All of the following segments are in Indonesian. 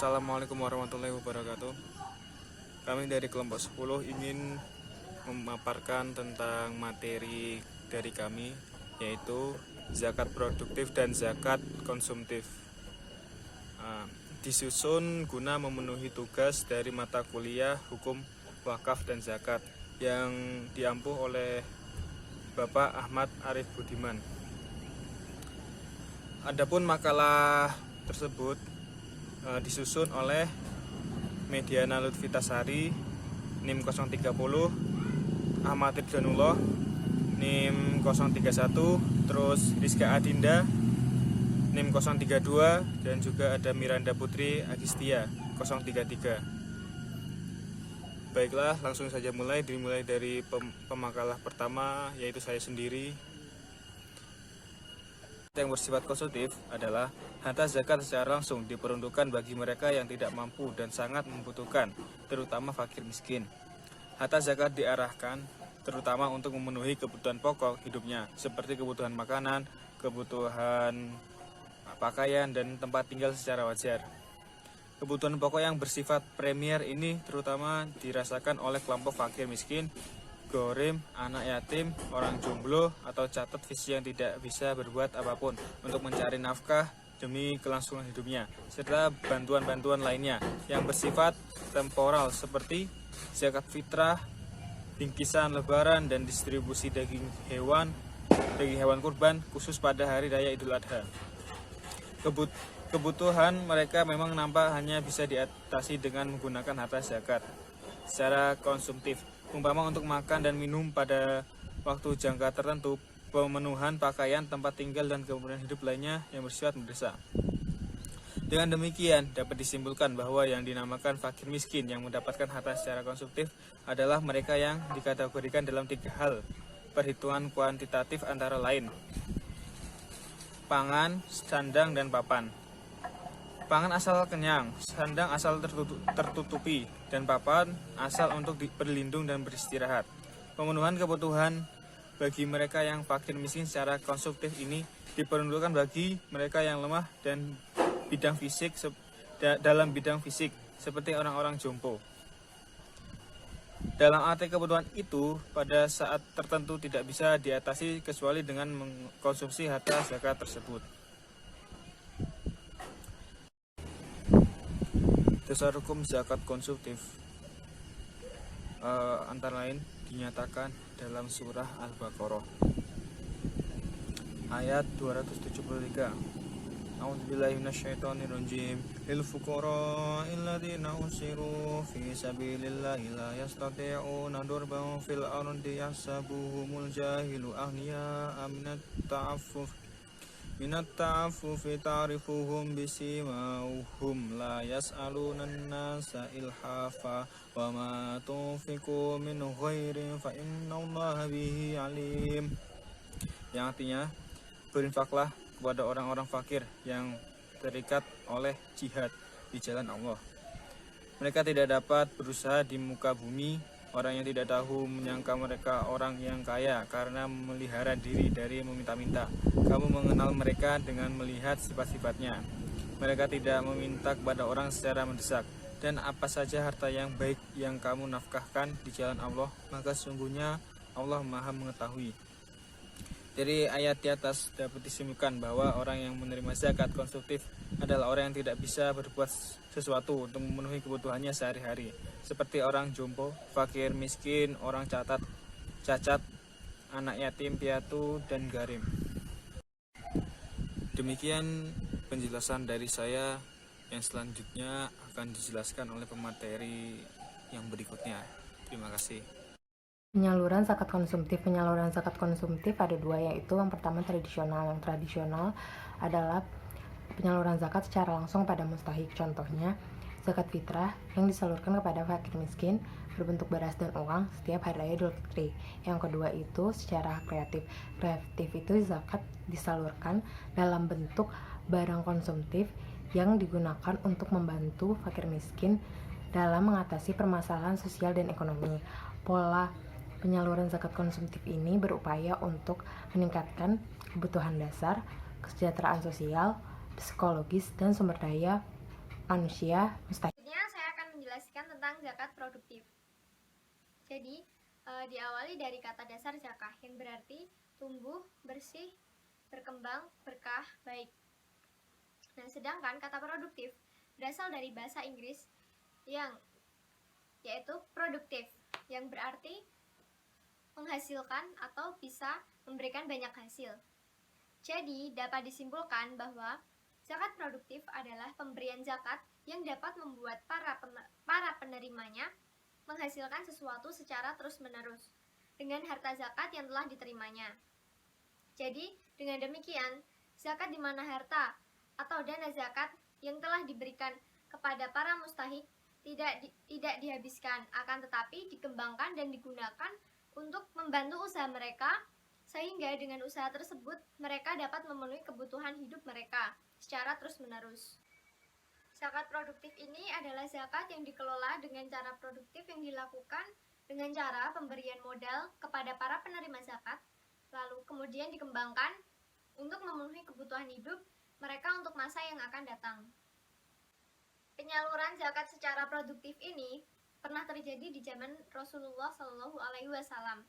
Assalamualaikum warahmatullahi wabarakatuh. Kami dari kelompok 10 ingin memaparkan tentang materi dari kami, yaitu zakat produktif dan zakat konsumtif. Disusun guna memenuhi tugas dari mata kuliah hukum wakaf dan zakat yang diampuh oleh Bapak Ahmad Arif Budiman. Adapun makalah tersebut disusun oleh Mediana Lutfitasari, NIM 030, Ahmad Ridwanullah, NIM 031, terus Rizka Adinda, NIM 032, dan juga ada Miranda Putri Agistia 033. Baiklah, langsung saja dimulai dari pemakalah pertama, yaitu saya sendiri. Yang bersifat konsumtif adalah harta zakat secara langsung diperuntukkan bagi mereka yang tidak mampu dan sangat membutuhkan, terutama fakir miskin. Harta zakat diarahkan terutama untuk memenuhi kebutuhan pokok hidupnya, seperti kebutuhan makanan, kebutuhan pakaian, dan tempat tinggal secara wajar. Kebutuhan pokok yang bersifat premier ini terutama dirasakan oleh kelompok fakir miskin, gorim, anak yatim, orang jomblo, atau catat fisik yang tidak bisa berbuat apapun untuk mencari nafkah demi kelangsungan hidupnya, serta bantuan-bantuan lainnya yang bersifat temporal seperti zakat fitrah, bingkisan lebaran, dan distribusi daging hewan kurban khusus pada hari raya Idul Adha. Kebutuhan mereka memang nampak hanya bisa diatasi dengan menggunakan harta zakat secara konsumtif, umpama untuk makan dan minum pada waktu jangka tertentu, pemenuhan pakaian, tempat tinggal, dan kebutuhan hidup lainnya yang bersifat mendesak. Dengan demikian, dapat disimpulkan bahwa yang dinamakan fakir miskin yang mendapatkan harta secara konsumtif adalah mereka yang dikategorikan dalam 3 hal perhitungan kuantitatif, antara lain pangan, sandang, dan papan. Pangan asal kenyang, sandang asal tertutupi, dan papan asal untuk berlindung dan beristirahat. Pemenuhan kebutuhan bagi mereka yang fakir miskin secara konsumtif ini diperuntukkan bagi mereka yang lemah dan dalam bidang fisik, seperti orang-orang jompo. Dalam arti kebutuhan itu pada saat tertentu tidak bisa diatasi kecuali dengan mengkonsumsi harta zakat tersebut. Dasar hukum zakat konsumtif antara lain dinyatakan dalam surah Al-Baqarah ayat 273. A'udzubillahi minasyaitonirrajim. Lil fuqara'il ladzina usiru fi sabilillahi la yastati'una darban fil ardi yahsabuhumul jahilu aghniya'a minat ta'affufi ta'rifuhum bisimahum la yas'alunan nasa ilhafa wa ma tunfiqu min khairin fa innallaha bihi alim. Yang artinya, berinfaklah kepada orang-orang fakir yang terikat oleh jihad di jalan Allah. Mereka tidak dapat berusaha di muka bumi. Orang yang tidak tahu menyangka mereka orang yang kaya karena memelihara diri dari meminta-minta. Kamu mengenal mereka dengan melihat sifat-sifatnya. Mereka tidak meminta kepada orang secara mendesak. Dan apa saja harta yang baik yang kamu nafkahkan di jalan Allah, maka sungguhnya Allah Maha mengetahui. Dari ayat di atas dapat disimpulkan bahwa orang yang menerima zakat konsumtif adalah orang yang tidak bisa berbuat sesuatu untuk memenuhi kebutuhannya sehari-hari, seperti orang jompo, fakir miskin, orang cacat, anak yatim piatu, dan garim. Demikian penjelasan dari saya, yang selanjutnya akan dijelaskan oleh pemateri yang berikutnya. Terima kasih. Penyaluran zakat konsumtif ada 2, yaitu yang pertama tradisional. Yang tradisional adalah penyaluran zakat secara langsung pada mustahik. Contohnya, zakat fitrah yang disalurkan kepada fakir miskin berbentuk beras dan uang setiap hari raya Idul Fitri. Yang kedua itu secara kreatif. Kreatif itu zakat disalurkan dalam bentuk barang konsumtif yang digunakan untuk membantu fakir miskin dalam mengatasi permasalahan sosial dan ekonomi. Pola penyaluran zakat konsumtif ini berupaya untuk meningkatkan kebutuhan dasar, kesejahteraan sosial, psikologis, dan sumber daya manusia mustahik. Selanjutnya saya akan menjelaskan tentang zakat produktif. Jadi diawali dari kata dasar zakah yang berarti tumbuh, bersih, berkembang, berkah, baik. Nah, sedangkan kata produktif berasal dari bahasa Inggris yang yaitu produktif yang berarti menghasilkan atau bisa memberikan banyak hasil. Jadi, dapat disimpulkan bahwa zakat produktif adalah pemberian zakat yang dapat membuat para penerimanya menghasilkan sesuatu secara terus-menerus dengan harta zakat yang telah diterimanya. Jadi, dengan demikian, zakat di mana harta atau dana zakat yang telah diberikan kepada para mustahik tidak dihabiskan, akan tetapi dikembangkan dan digunakan untuk membantu usaha mereka, sehingga dengan usaha tersebut mereka dapat memenuhi kebutuhan hidup mereka secara terus-menerus. Zakat produktif ini adalah zakat yang dikelola dengan cara produktif yang dilakukan dengan cara pemberian modal kepada para penerima zakat, lalu kemudian dikembangkan untuk memenuhi kebutuhan hidup mereka untuk masa yang akan datang. Penyaluran zakat secara produktif ini pernah terjadi di zaman Rasulullah Shallallahu Alaihi Wasallam.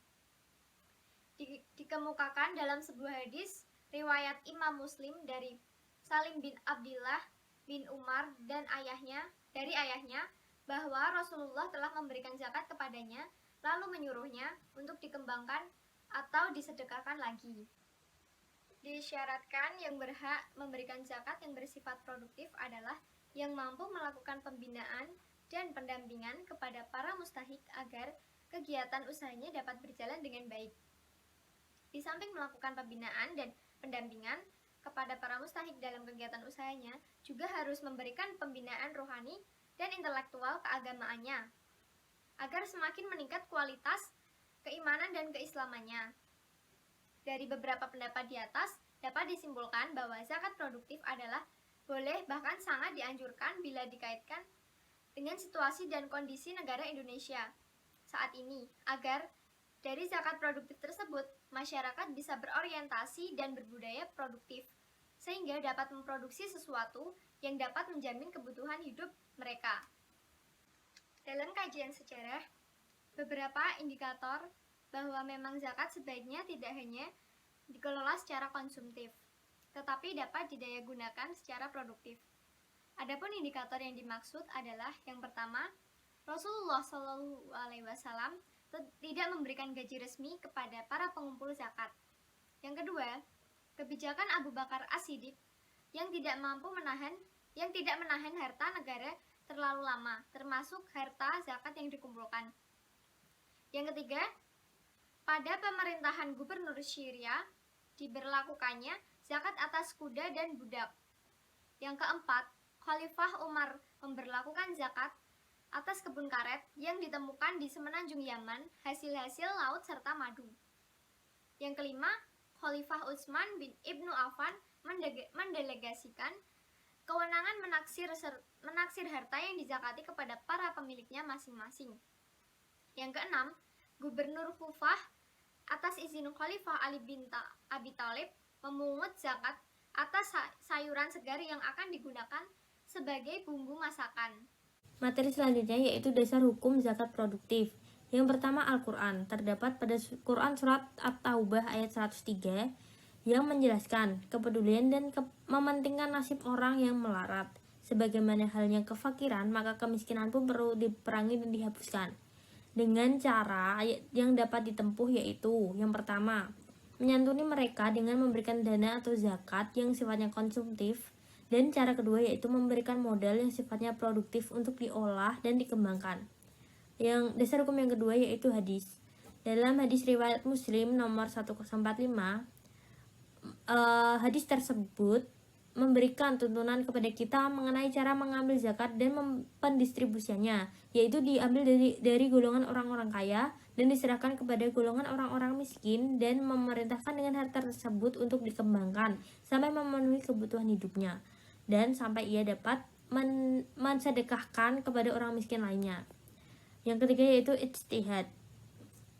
Dikemukakan dalam sebuah hadis riwayat Imam Muslim dari Salim bin Abdillah bin Umar dan dari ayahnya bahwa Rasulullah telah memberikan zakat kepadanya lalu menyuruhnya untuk dikembangkan atau disedekahkan lagi. Disyaratkan yang berhak memberikan zakat yang bersifat produktif adalah yang mampu melakukan pembinaan dan pendampingan kepada para mustahik agar kegiatan usahanya dapat berjalan dengan baik. Di samping melakukan pembinaan dan pendampingan kepada para mustahik dalam kegiatan usahanya, juga harus memberikan pembinaan rohani dan intelektual keagamaannya, agar semakin meningkat kualitas keimanan dan keislamannya. Dari beberapa pendapat di atas, dapat disimpulkan bahwa zakat produktif adalah boleh bahkan sangat dianjurkan bila dikaitkan dengan situasi dan kondisi negara Indonesia saat ini, agar dari zakat produktif tersebut, masyarakat bisa berorientasi dan berbudaya produktif, sehingga dapat memproduksi sesuatu yang dapat menjamin kebutuhan hidup mereka. Dalam kajian sejarah, beberapa indikator bahwa memang zakat sebaiknya tidak hanya dikelola secara konsumtif, tetapi dapat didayagunakan secara produktif. Adapun indikator yang dimaksud adalah yang pertama, Rasulullah Shallallahu Alaihi Wasallam tidak memberikan gaji resmi kepada para pengumpul zakat. Yang kedua, kebijakan Abu Bakar As-Siddiq yang tidak menahan harta negara terlalu lama, termasuk harta zakat yang dikumpulkan. Yang ketiga, pada pemerintahan Gubernur Syria diberlakukannya zakat atas kuda dan budak. Yang keempat, Khalifah Umar memberlakukan zakat atas kebun karet yang ditemukan di semenanjung Yaman, hasil-hasil laut serta madu. Yang kelima, Khalifah Utsman bin Ibnu Affan mendelegasikan kewenangan menaksir harta yang dizakati kepada para pemiliknya masing-masing. Yang keenam, Gubernur Kufah atas izin Khalifah Ali bin Abi Thalib memungut zakat atas sayuran segar yang akan digunakan sebagai bumbu masakan. Materi selanjutnya yaitu dasar hukum zakat produktif. Yang pertama Al-Quran. Terdapat pada Quran Surat At-Taubah ayat 103 yang menjelaskan kepedulian dan mementingkan nasib orang yang melarat. Sebagaimana halnya kefakiran, maka kemiskinan pun perlu diperangi dan dihapuskan. Dengan cara yang dapat ditempuh yaitu yang pertama, menyantuni mereka dengan memberikan dana atau zakat yang sifatnya konsumtif, dan cara kedua yaitu memberikan modal yang sifatnya produktif untuk diolah dan dikembangkan. Yang dasar hukum yang kedua yaitu hadis. Dalam hadis riwayat Muslim nomor 1045, hadis tersebut memberikan tuntunan kepada kita mengenai cara mengambil zakat dan pendistribusiannya, yaitu diambil dari golongan orang-orang kaya dan diserahkan kepada golongan orang-orang miskin, dan memerintahkan dengan harta tersebut untuk dikembangkan sampai memenuhi kebutuhan hidupnya dan sampai ia dapat mensedekahkan kepada orang miskin lainnya. Yang ketiga yaitu ijtihad.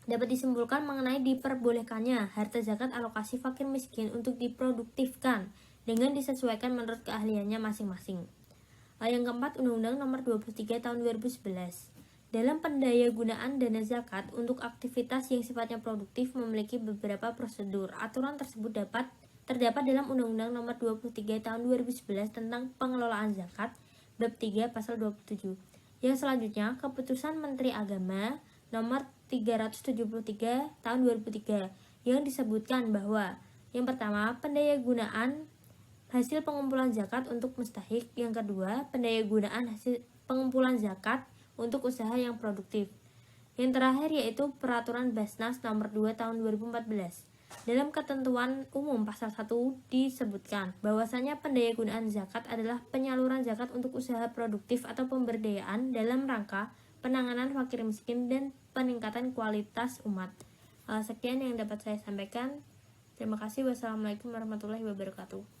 Dapat disimpulkan mengenai diperbolehkannya harta zakat alokasi fakir miskin untuk diproduktifkan dengan disesuaikan menurut keahliannya masing-masing. Yang keempat, Undang-Undang Nomor 23 Tahun 2011. Dalam pendayagunaan dana zakat untuk aktivitas yang sifatnya produktif memiliki beberapa prosedur. Aturan tersebut terdapat dalam Undang-Undang Nomor 23 Tahun 2011 tentang pengelolaan zakat, Bab 3 Pasal 27. Yang selanjutnya, Keputusan Menteri Agama Nomor 373 Tahun 2003 yang disebutkan bahwa yang pertama, pendayagunaan hasil pengumpulan zakat untuk mustahik. Yang kedua, pendayagunaan hasil pengumpulan zakat untuk usaha yang produktif. Yang terakhir yaitu Peraturan Basnas Nomor 2 Tahun 2014. Dalam ketentuan umum pasal 1 disebutkan bahwasanya pendayagunaan zakat adalah penyaluran zakat untuk usaha produktif atau pemberdayaan dalam rangka penanganan fakir miskin dan peningkatan kualitas umat. Sekian yang dapat saya sampaikan. Terima kasih. Wassalamualaikum warahmatullahi wabarakatuh.